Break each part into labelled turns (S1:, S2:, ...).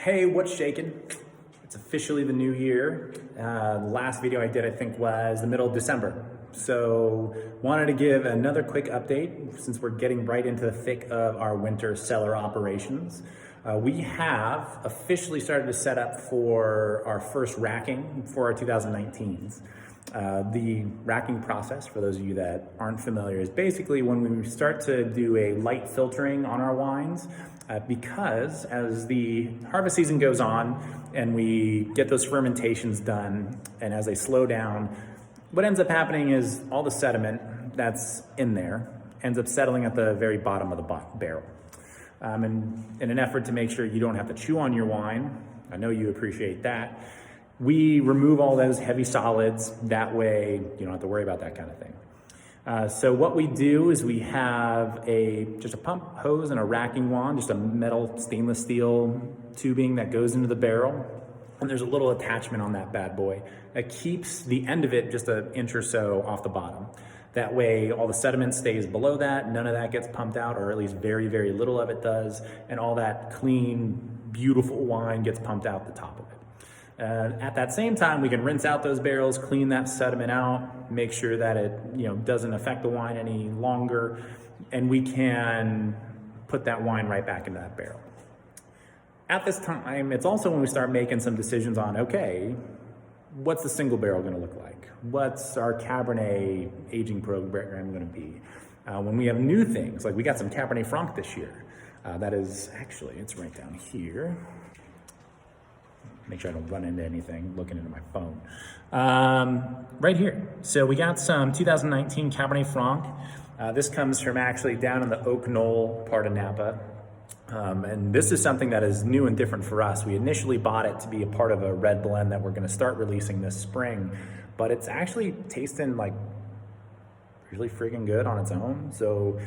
S1: Hey, what's shaking? It's officially the new year. The last video I did, I think, was the middle of December. So wanted to give another quick update since we're getting right into the thick of our winter cellar operations. We have officially started to set up for our first racking for our 2019s. The racking process, for those of you that aren't familiar, is basically when we start to do a light filtering on our wines, because as the harvest season goes on and we get those fermentations done, and as they slow down, what ends up happening is all the sediment that's in there ends up settling at the very bottom of the barrel. And in an effort to make sure you don't have to chew on your wine, I know you appreciate that, we remove all those heavy solids. That way you don't have to worry about that kind of thing. So what we do is we have just a pump hose and a racking wand, just a metal stainless steel tubing that goes into the barrel. And there's a little attachment on that bad boy that keeps the end of it just an inch or so off the bottom. That way all the sediment stays below that, none of that gets pumped out, or at least very, very little of it does, and all that clean, beautiful wine gets pumped out the top of it. At that same time, we can rinse out those barrels, clean that sediment out, make sure that it doesn't affect the wine any longer, and we can put that wine right back into that barrel. At this time, it's also when we start making some decisions on, okay, what's the single barrel going to look like? What's our Cabernet aging program going to be? When we have new things, like we got some Cabernet Franc this year. That is actually, it's right down here. Make sure I don't run into anything looking into my phone. Right here. So we got some 2019 Cabernet Franc. This comes from actually down in the Oak Knoll part of Napa. And this is something that is new and different for us. We initially bought it to be a part of a red blend that we're going to start releasing this spring, but it's actually tasting like really freaking good on its own. So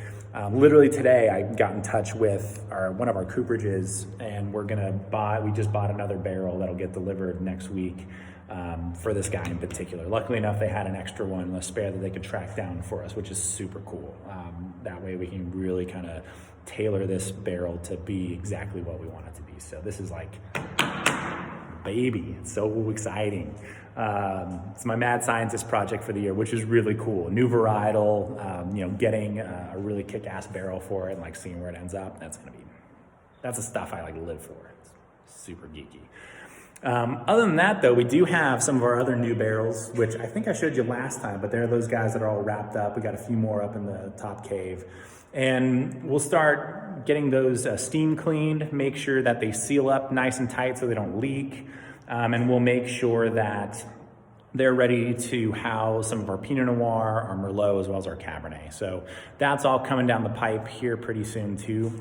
S1: literally today I got in touch with one of our cooperages, and we just bought another barrel that'll get delivered next week for this guy in particular. Luckily enough, they had an extra one, a spare that they could track down for us, which is super cool. That way we can really kind of tailor this barrel to be exactly what we want it to be. So this is like, baby, it's so exciting. It's my mad scientist project for the year, which is really cool. New varietal, getting a really kick-ass barrel for it and like seeing where it ends up. That's the stuff I like live for. It's super geeky. Other than that though, we do have some of our other new barrels, which I think I showed you last time, but they're those guys that are all wrapped up. We got a few more up in the top cave. And we'll start getting those steam cleaned, make sure that they seal up nice and tight so they don't leak. And we'll make sure that they're ready to house some of our Pinot Noir, our Merlot, as well as our Cabernet. So that's all coming down the pipe here pretty soon too.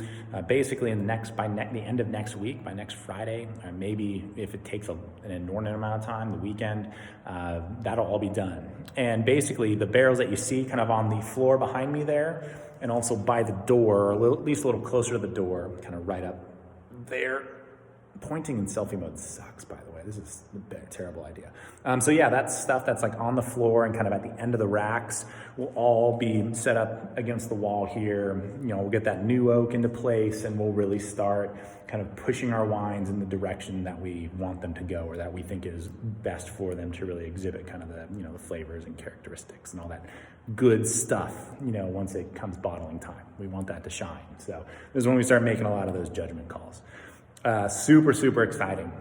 S1: Basically by the end of next week, by next Friday, maybe if it takes an inordinate amount of time, the weekend, that'll all be done. And basically the barrels that you see kind of on the floor behind me there, and also by the door, or at least a little closer to the door, kind of right up there. Pointing in selfie mode sucks, by the way. This is a terrible idea. So yeah, that's stuff that's like on the floor and kind of at the end of the racks will all be set up against the wall here. We'll get that new oak into place, and we'll really start kind of pushing our wines in the direction that we want them to go, or that we think is best for them to really exhibit kind of the, the flavors and characteristics and all that good stuff, once it comes bottling time. We want that to shine. So this is when we start making a lot of those judgment calls. Super, super exciting.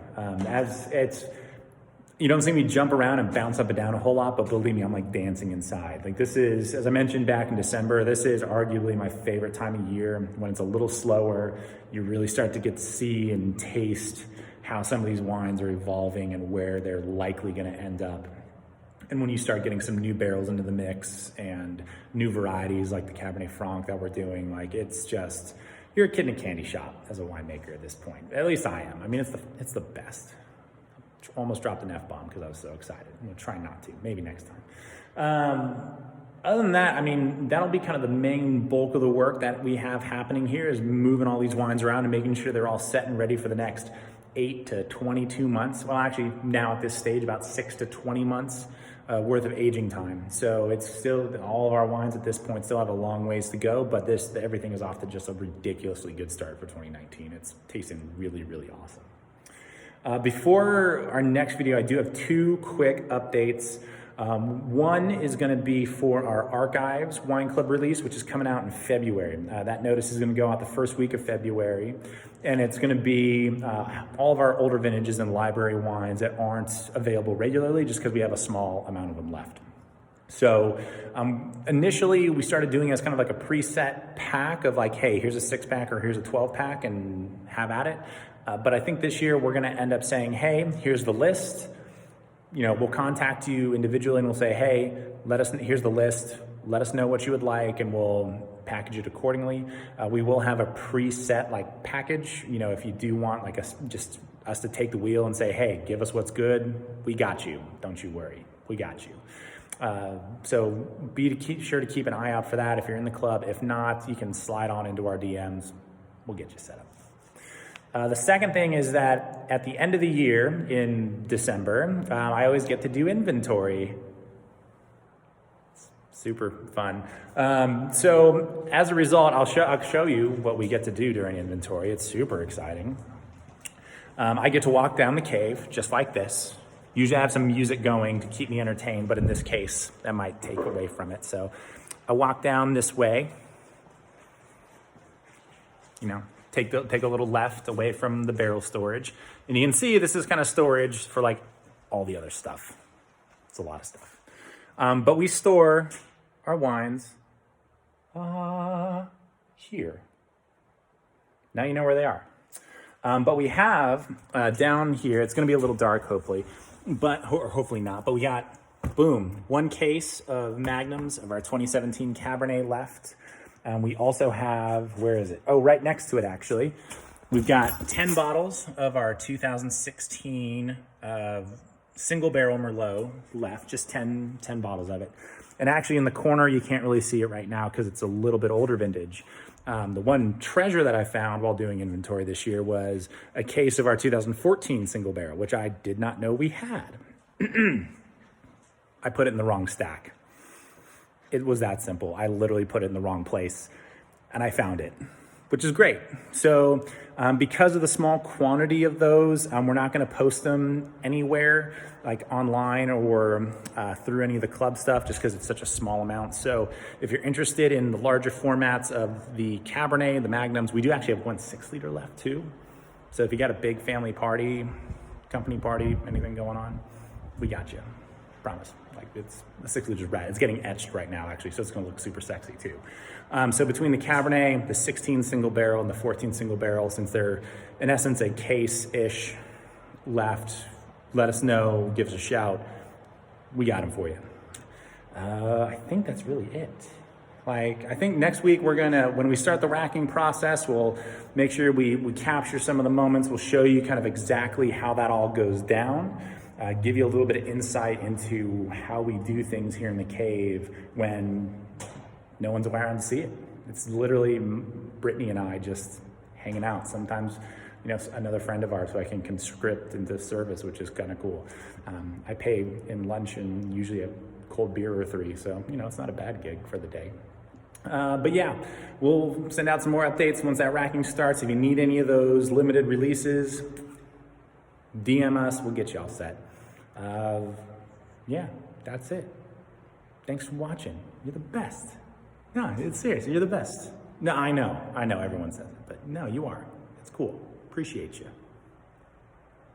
S1: You don't see me jump around and bounce up and down a whole lot, but believe me, I'm like dancing inside. Like this is, as I mentioned back in December, this is arguably my favorite time of year. When it's a little slower, you really start to get to see and taste how some of these wines are evolving and where they're likely going to end up. And when you start getting some new barrels into the mix and new varieties like the Cabernet Franc that we're doing, like it's just, you're a kid in a candy shop as a winemaker at this point. At least I am. I mean, it's the best. Almost dropped an F-bomb because I was so excited. I'm gonna try not to, maybe next time. Other than that, I mean, that'll be kind of the main bulk of the work that we have happening here, is moving all these wines around and making sure they're all set and ready for the next 8 to 22 months. Well, actually now at this stage, about 6 to 20 months worth of aging time. So it's still, all of our wines at this point still have a long ways to go, but everything is off to just a ridiculously good start for 2019. It's tasting really, really awesome. Before our next video, I do have two quick updates. One is going to be for our Archives Wine Club release, which is coming out in February. That notice is going to go out the first week of February, and it's going to be all of our older vintages and library wines that aren't available regularly just because we have a small amount of them left. So initially we started doing it as kind of like a preset pack of like, hey, here's a 6-pack or here's a 12-pack and have at it. But I think this year we're going to end up saying, hey, here's the list. You know, we'll contact you individually and we'll say, hey, here's the list. Let us know what you would like and we'll package it accordingly. We will have a preset like package. You know, if you do want like just us to take the wheel and say, hey, give us what's good. We got you. Don't you worry. We got you. So be sure to keep an eye out for that if you're in the club. If not, you can slide on into our DMs. We'll get you set up. The second thing is that at the end of the year in December, I always get to do inventory. It's super fun. So as a result, I'll show you what we get to do during inventory. It's super exciting. I get to walk down the cave just like this. Usually I have some music going to keep me entertained, but in this case, that might take away from it. So I walk down this way, you know, take a little left away from the barrel storage. And you can see this is kind of storage for like all the other stuff. It's a lot of stuff. But we store our wines here. Now you know where they are. But we have down here, it's gonna be a little dark hopefully, or hopefully not, but we got, boom, 1 case of Magnums of our 2017 Cabernet left. We also have, where is it? Oh, right next to it, actually. We've got 10 bottles of our 2016 single barrel Merlot left, just 10 bottles of it. And actually in the corner, you can't really see it right now because it's a little bit older vintage. The one treasure that I found while doing inventory this year was a case of our 2014 single barrel, which I did not know we had. I put it in the wrong stack. It was that simple. I literally put it in the wrong place and I found it, which is great. So because of the small quantity of those, we're not gonna post them anywhere like online or through any of the club stuff just because it's such a small amount. So if you're interested in the larger formats of the Cabernet, the Magnums, we do actually have 1 6-liter left too. So if you got a big family party, company party, anything going on, we got you, promise. Like it's the 6-liter red. It's getting etched right now, actually, so it's going to look super sexy too. So between the Cabernet, the 16 single barrel, and the 14 single barrel, since they're in essence a case-ish left, let us know. Give us a shout. We got them for you. I think that's really it. Like I think next week we're gonna, when we start the racking process, we'll make sure we capture some of the moments. We'll show you kind of exactly how that all goes down. Give you a little bit of insight into how we do things here in the cave when no one's around to see it. It's literally Brittany and I just hanging out. Sometimes, you know, another friend of ours who I can conscript into service, which is kind of cool. I pay in lunch and usually a cold beer or 3, so, you know, it's not a bad gig for the day. But yeah, we'll send out some more updates once that racking starts. If you need any of those limited releases, DM us, we'll get you all set. Yeah, that's it. Thanks for watching. You're the best. No, it's serious. You're the best. No, I know everyone says it, but no, you are. It's cool. Appreciate you.